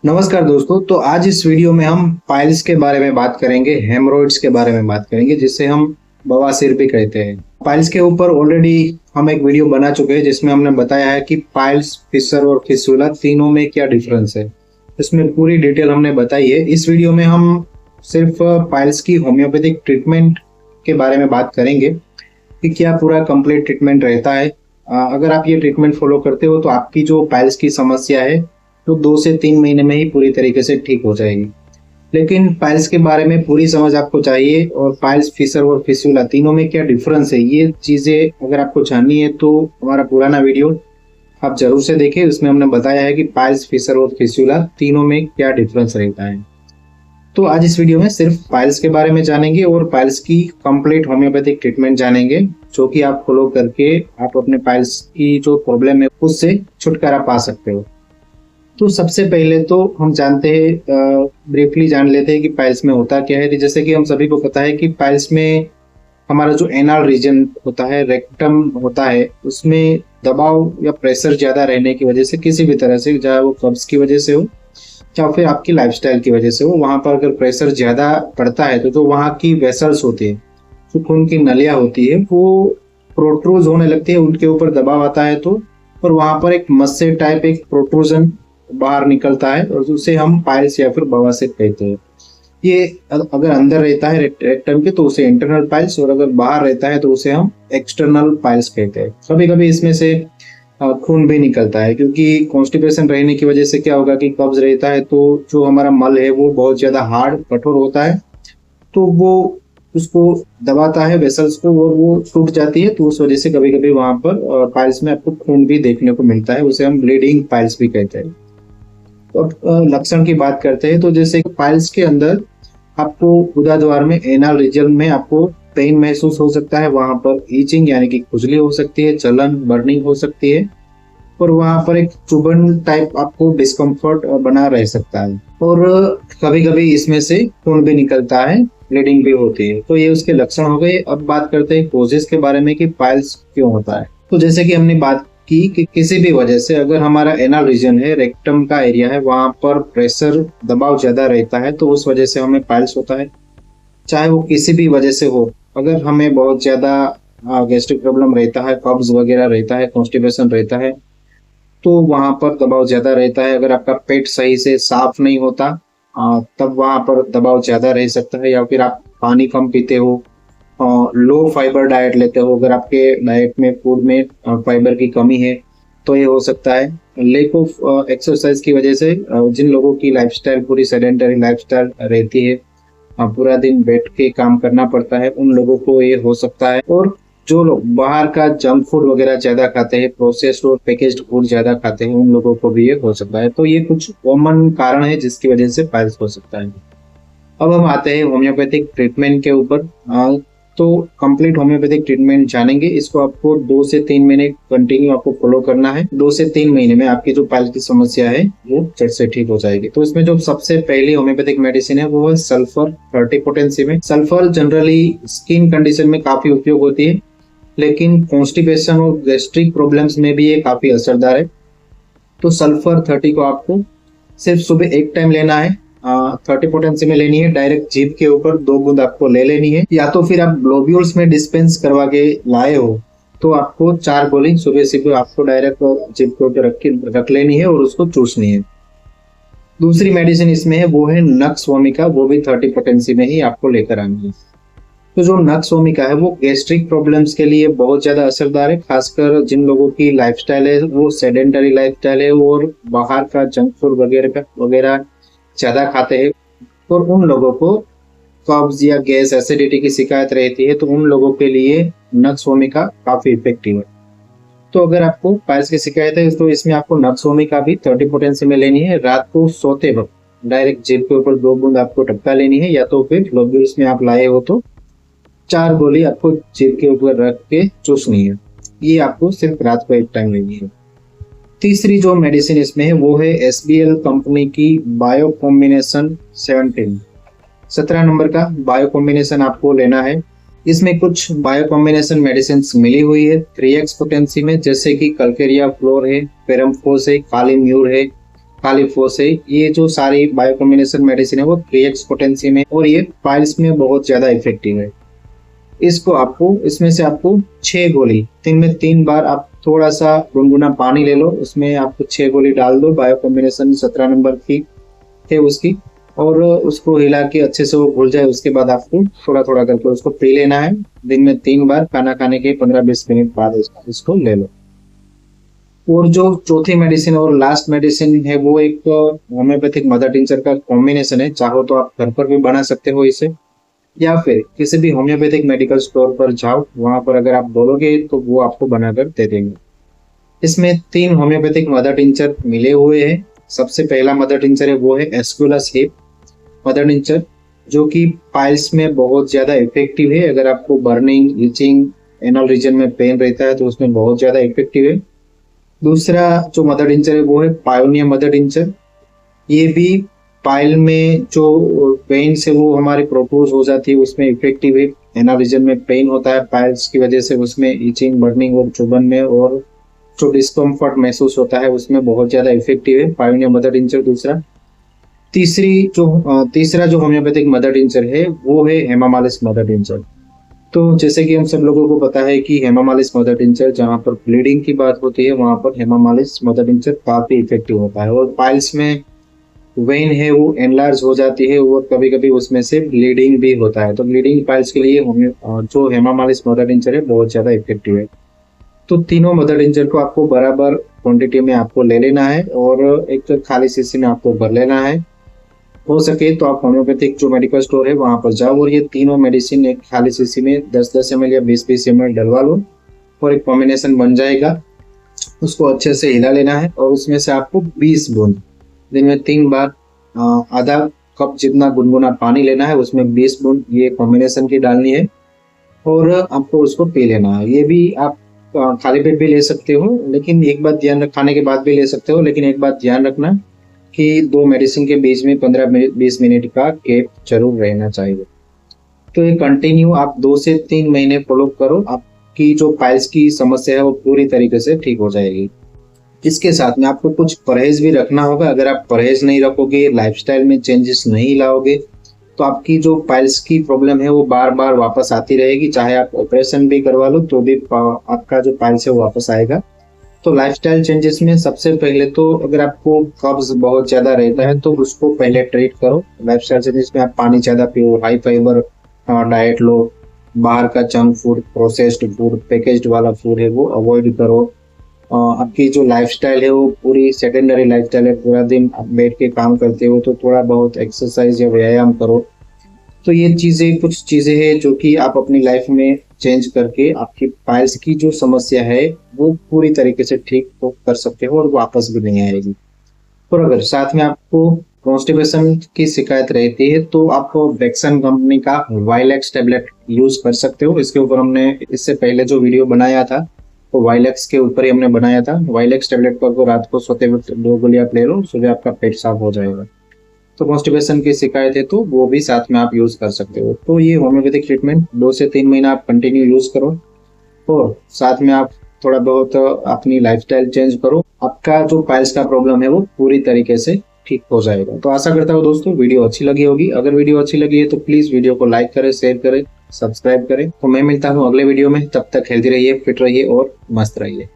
नमस्कार दोस्तों। तो आज इस वीडियो में हम पाइल्स के बारे में बात करेंगे, हेमरोइड्स के बारे में बात करेंगे, जिसे हम बवासीर भी कहते हैं। पाइल्स के ऊपर ऑलरेडी हम एक वीडियो बना चुके हैं जिसमें हमने बताया है कि पाइल्स, फिशर और फिस्टुला तीनों में क्या डिफरेंस है। इसमें पूरी डिटेल हमने बताई है। इस वीडियो में हम सिर्फ पाइल्स की होम्योपैथिक ट्रीटमेंट के बारे में बात करेंगे कि क्या पूरा कंप्लीट ट्रीटमेंट रहता है। अगर आप ये ट्रीटमेंट फॉलो करते हो तो आपकी जो पाइल्स की समस्या है तो 2 से 3 महीने में ही पूरी तरीके से ठीक हो जाएगी। लेकिन पाइल्स के बारे में पूरी समझ आपको चाहिए और पाइल्स, फिशर और फिस्टुला तीनों में क्या डिफरेंस है, ये चीज़ें अगर आपको जाननी है तो हमारा पुराना वीडियो आप जरूर से देखें। उसमें हमने बताया है कि पाइल्स, फिशर और फिस्टुला तीनों में क्या डिफरेंस रहता है। तो आज इस वीडियो में सिर्फ पाइल्स के बारे में जानेंगे और पाइल्स की कंप्लीट होम्योपैथिक ट्रीटमेंट जानेंगे, जो कि आप फॉलो करके आप अपने पाइल्स की जो प्रॉब्लम है उससे छुटकारा पा सकते हो। तो सबसे पहले तो हम जानते हैं, ब्रीफली जान लेते हैं कि पाइल्स में होता क्या है। जैसे कि हम सभी को पता है कि पाइल्स में हमारा जो एनल रीजन होता है, रेक्टम होता है, उसमें दबाव या प्रेशर ज्यादा रहने की वजह से, किसी भी तरह से, चाहे वो कब्ज की वजह से हो या फिर आपकी लाइफस्टाइल की वजह से हो, वहां पर अगर प्रेशर ज्यादा पड़ता है तो जो वहां की वेसल्स होती है, जो खून की नलियां होती है, वो प्रोट्रूज होने लगती है, उनके ऊपर दबाव आता है तो, और वहां पर एक मस्से टाइप एक प्रोट्रूजन बाहर निकलता है और उसे हम पाइल्स या फिर बवासीर कहते हैं। ये अगर अंदर रहता है रेक्टम के तो उसे इंटरनल पाइल्स, और अगर बाहर रहता है तो उसे हम एक्सटर्नल पाइल्स कहते हैं। कभी कभी इसमें से खून भी निकलता है, क्योंकि कॉन्स्टिपेशन रहने की वजह से क्या होगा कि कब्ज रहता है तो जो हमारा मल है वो बहुत ज्यादा हार्ड, कठोर होता है, तो वो उसको दबाता है वेसल्स को और वो टूट जाती है। तो उस वजह से कभी कभी वहां पर पाइल्स में आपको खून भी देखने को मिलता है, उसे हम ब्लीडिंग पाइल्स भी कहते हैं। अब लक्षण की बात करते हैं तो जैसे पाइल्स के अंदर आपको गुदाद्वार में, एनल रीजन में आपको पेन महसूस हो सकता है, वहां पर ईचिंग यानी कि खुजली हो सकती है, जलन, बर्निंग हो सकती है, और वहां पर एक चुभन टाइप आपको डिस्कम्फर्ट बना रह सकता है, और कभी कभी इसमें से खून भी निकलता है, ब्लीडिंग भी होती है। तो ये उसके लक्षण हो गए। अब बात करते हैं कोजेस के बारे में कि पाइल्स क्यों होता है। तो जैसे कि हमने बात कि किसी भी वजह से अगर हमारा एनल रीजन है, रेक्टम का एरिया है, वहां पर प्रेशर, दबाव ज्यादा रहता है तो उस वजह से हमें पाइल्स होता है। चाहे वो किसी भी वजह से हो, अगर हमें बहुत ज्यादा गैस्ट्रिक प्रॉब्लम रहता है, कब्ज वगैरह रहता है, कॉन्स्टिपेशन रहता है, तो वहां पर दबाव ज्यादा रहता है। अगर आपका पेट सही से साफ नहीं होता तब वहां पर दबाव ज्यादा रह सकता है। या फिर आप पानी कम पीते हो, लो फाइबर डाइट लेते हो, अगर आपके डाइट में, फूड में फाइबर की कमी है तो ये हो सकता है। लेक ऑफ एक्सरसाइज की वजह से, जिन लोगों की लाइफस्टाइल पूरी सेडेंटरी लाइफस्टाइल रहती है, पूरा दिन बैठ के काम करना पड़ता है, उन लोगों को ये हो सकता है। और जो लोग बाहर का जंक फूड वगैरह ज्यादा खाते हैं, प्रोसेस्ड और पैकेज्ड फूड ज्यादा खाते हैं, उन लोगों को भी ये हो सकता है। तो ये कुछ कॉमन कारण है जिसकी वजह से पाइल्स हो सकता है। अब हम आते हैं होम्योपैथिक ट्रीटमेंट के ऊपर। तो कंप्लीट होम्योपैथिक ट्रीटमेंट जानेंगे। इसको आपको 2 से 3 महीने कंटिन्यू आपको फॉलो करना है। 2 से 3 महीने में आपकी जो पाइल्स की समस्या है वो झट से ठीक हो जाएगी। तो इसमें जो सबसे पहली होम्योपैथिक मेडिसिन है वो है सल्फर 30 पोटेंसी में। सल्फर जनरली स्किन कंडीशन में काफी उपयोग होती है, लेकिन कॉन्स्टिपेशन और गैस्ट्रिक प्रॉब्लम्स में भी ये काफी असरदार है। तो सल्फर 30 को आपको सिर्फ सुबह एक टाइम लेना है, 30 पोटेंसी में लेनी है। डायरेक्ट जीभ के ऊपर 2 बूंद आपको ले लेनी है, या तो फिर आप ग्लोब्यूल्स में डिस्पेंस करवा के लाए हो तो आपको 4 गोली सुबह सुबह आपको डायरेक्ट जीभ के ऊपर रख लेनी है और उसको चूसनी है। दूसरी मेडिसिन इसमें है वो है नक्स वोमिका, वो भी 30 पोटेंसी में ही आपको लेकर आनी है। तो जो नक्स वोमिका है वो गैस्ट्रिक प्रॉब्लम्स के लिए बहुत ज्यादा असरदार है, खासकर जिन लोगों की लाइफस्टाइल है वो सेडेंटरी लाइफस्टाइल है और बाहर का जंक फूड वगैरह ज्यादा खाते हैं, और उन लोगों को कब्ज या गैस, एसिडिटी की शिकायत रहती है, तो उन लोगों के लिए नक्स वोमिका काफी इफेक्टिव है। तो अगर आपको पाइल्स की शिकायत है तो इसमें आपको नक्स वोमिका भी 30 पोटेंसी में लेनी है। रात को सोते वक्त डायरेक्ट जीभ के ऊपर 2 बूंद आपको टपका लेनी है, या तो फिर ग्लोब्यूल्स में आप लाए हो तो 4 गोली आपको जीभ के ऊपर रख के चूसनी है। ये आपको सिर्फ रात को एक टाइम लेनी है। तीसरी जो मेडिसिन इसमें है वो है SBL कंपनी की बायो कॉम्बिनेशन 17 नंबर का बायो कॉम्बिनेशन आपको लेना है। इसमें कुछ बायो कॉम्बिनेशन मेडिसिन मिली हुई है 3x पोटेंसी में, जैसे कि कल्केरिया फ्लोर है, पेरमफोस है, कालीम्यूर है, खालीफोस है, ये जो सारी बायो कॉम्बिनेशन मेडिसिन है वो 3x पोटेंसी में, और ये पाइल्स में बहुत ज्यादा इफेक्टिव है। इसको आपको, इसमें से आपको 6 गोली दिन में 3 बार आप थोड़ा सा गुनगुना पानी ले लो, उसमें आपको 6 गोली डाल दो, बायो कॉम्बिनेशन 17 नंबर की है उसकी, और उसको हिला के अच्छे से वो घुल जाए। उसके बाद आपको थोड़ा थोड़ा करके उसको पी लेना है दिन में 3 बार, खाना खाने के 15-20 मिनट बाद इसको ले लो। और जो चौथी मेडिसिन और लास्ट मेडिसिन है वो एक होम्योपैथिक मदर टिंचर का कॉम्बिनेशन है। चाहो तो आप घर पर भी बना सकते हो इसे, या फिर किसी भी होम्योपैथिक मेडिकल स्टोर पर जाओ, वहां पर अगर आप बोलोगे तो वो आपको बनाकर दे देंगे। इसमें 3 होम्योपैथिक मदर टिंचर मिले हुए हैं। सबसे पहला मदर टिंचर है वो है एस्कुलस हिप मदर टिंचर, जो कि पाइल्स में बहुत ज्यादा इफेक्टिव है। अगर आपको बर्निंग, इचिंग, एनल रीजन में पेन रहता है तो उसमें बहुत ज्यादा इफेक्टिव है। दूसरा जो मदर टिंचर है वो है पायोनियर मदर टिंचर। ये भी पाइल में जो पेन से वो हमारी प्रोट्रूज हो जाती है उसमें इफेक्टिव है। एनल रीजन में पेन होता है पाइल्स की वजह से, उसमें इचिंग, बर्निंग और चुभन में, और जो डिस्कम्फर्ट महसूस होता है उसमें बहुत ज्यादा इफेक्टिव है पायोनियर मदर टिंचर। दूसरा तीसरा जो होम्योपैथिक मदर टिंचर है वो है हेमामालिस मदर टिंचर। तो जैसे कि हम सब लोगों को पता है कि हेमामालिस मदर टिंचर, जहाँ पर ब्लीडिंग की बात होती है वहां पर हेमामालिस मदर टिंचर काफी इफेक्टिव होता है। और पाइल्स में वेन है वो एनलार्ज हो जाती है और कभी कभी उसमें से ब्लीडिंग भी होता है, तो ब्लीडिंग पाइल्स के लिए जो हेमामालिस मदर टिंचर है बहुत ज्यादा इफेक्टिव है। तो तीनों मदर टिंचर को आपको बराबर क्वांटिटी में आपको ले लेना है और एक खाली शीशी में आपको भर लेना है। हो सके तो आप होम्योपैथिक जो मेडिकल स्टोर है वहां पर जाओ और ये तीनों मेडिसिन एक खाली शीशी में 10-10 ml या 20-20 ml डलवा लो, और एक कॉम्बिनेशन बन जाएगा। उसको अच्छे से हिला लेना है और उसमें से आपको 20 बूंद दिन में 3 बार आधा कप जितना गुनगुना पानी लेना है, उसमें 20 बूंद ये कॉम्बिनेशन की डालनी है और आपको उसको पी लेना है। ये भी आप खाली पेट भी ले सकते हो, लेकिन एक बात ध्यान, खाने के बाद भी ले सकते हो, लेकिन एक बात ध्यान रखना कि 2 मेडिसिन के बीच में 15-20 मिनट का गैप जरूर रहना चाहिए। तो ये कंटिन्यू आप 2 से 3 महीने फॉलो करो, आपकी जो पाइल्स की समस्या है वो पूरी तरीके से ठीक हो जाएगी। इसके साथ में आपको कुछ परहेज भी रखना होगा। अगर आप परहेज नहीं रखोगे, लाइफस्टाइल में चेंजेस नहीं लाओगे, तो आपकी जो पाइल्स की प्रॉब्लम है वो बार बार वापस आती रहेगी। चाहे आप ऑपरेशन भी करवा लो तो भी आपका जो पाइल्स है वो वापस आएगा। तो लाइफस्टाइल चेंजेस में सबसे पहले तो अगर आपको कब्ज बहुत ज्यादा रहता है तो उसको पहले ट्रीट करो। लाइफस्टाइल चेंजेस में आप पानी ज्यादा पियो, हाई फाइबर डाइट लो, बाहर का junk food, processed food, packaged वाला फूड है वो अवॉइड करो। आपकी जो लाइफस्टाइल है वो पूरी सेडेंटरी लाइफस्टाइल है, पूरा दिन आप बैठ के काम करते हो, तो थोड़ा बहुत एक्सरसाइज या व्यायाम करो। तो ये चीजें, कुछ चीजें हैं जो कि आप अपनी लाइफ में चेंज करके आपकी पाइल्स की जो समस्या है वो पूरी तरीके से ठीक तो कर सकते हो और वापस भी नहीं आएगी। और अगर साथ में आपको कॉन्स्टिपेशन की शिकायत रहती है तो आप वैक्सन कंपनी का वाइलेक्स टेबलेट यूज कर सकते हो। इसके ऊपर हमने इससे पहले जो वीडियो बनाया था वो वाइलेक्स के ऊपर ही हमने बनाया था। वाइलेक्स टेबलेट को आपको रात को सोते वक्त 2 गोली आप ले लो, सुबह आपका पेट साफ हो जाएगा। तो कॉन्स्टिपेशन की शिकायत है तो वो भी साथ में आप यूज कर सकते हो। तो ये होम्योपैथिक ट्रीटमेंट 2 से 3 महीना आप कंटिन्यू यूज करो और साथ में आप थोड़ा बहुत अपनी लाइफस्टाइल चेंज करो। आपका जो पाइल्स का प्रॉब्लम है वो पूरी तरीके से ठीक हो जाएगा। तो आशा करता हूँ दोस्तों वीडियो अच्छी लगी होगी। अगर वीडियो अच्छी लगी है तो प्लीज वीडियो को लाइक करें, शेयर करें, सब्सक्राइब करें। तो मैं मिलता हूँ अगले वीडियो में, तब तक हेल्दी रहिए, फिट रहिए और मस्त रहिए।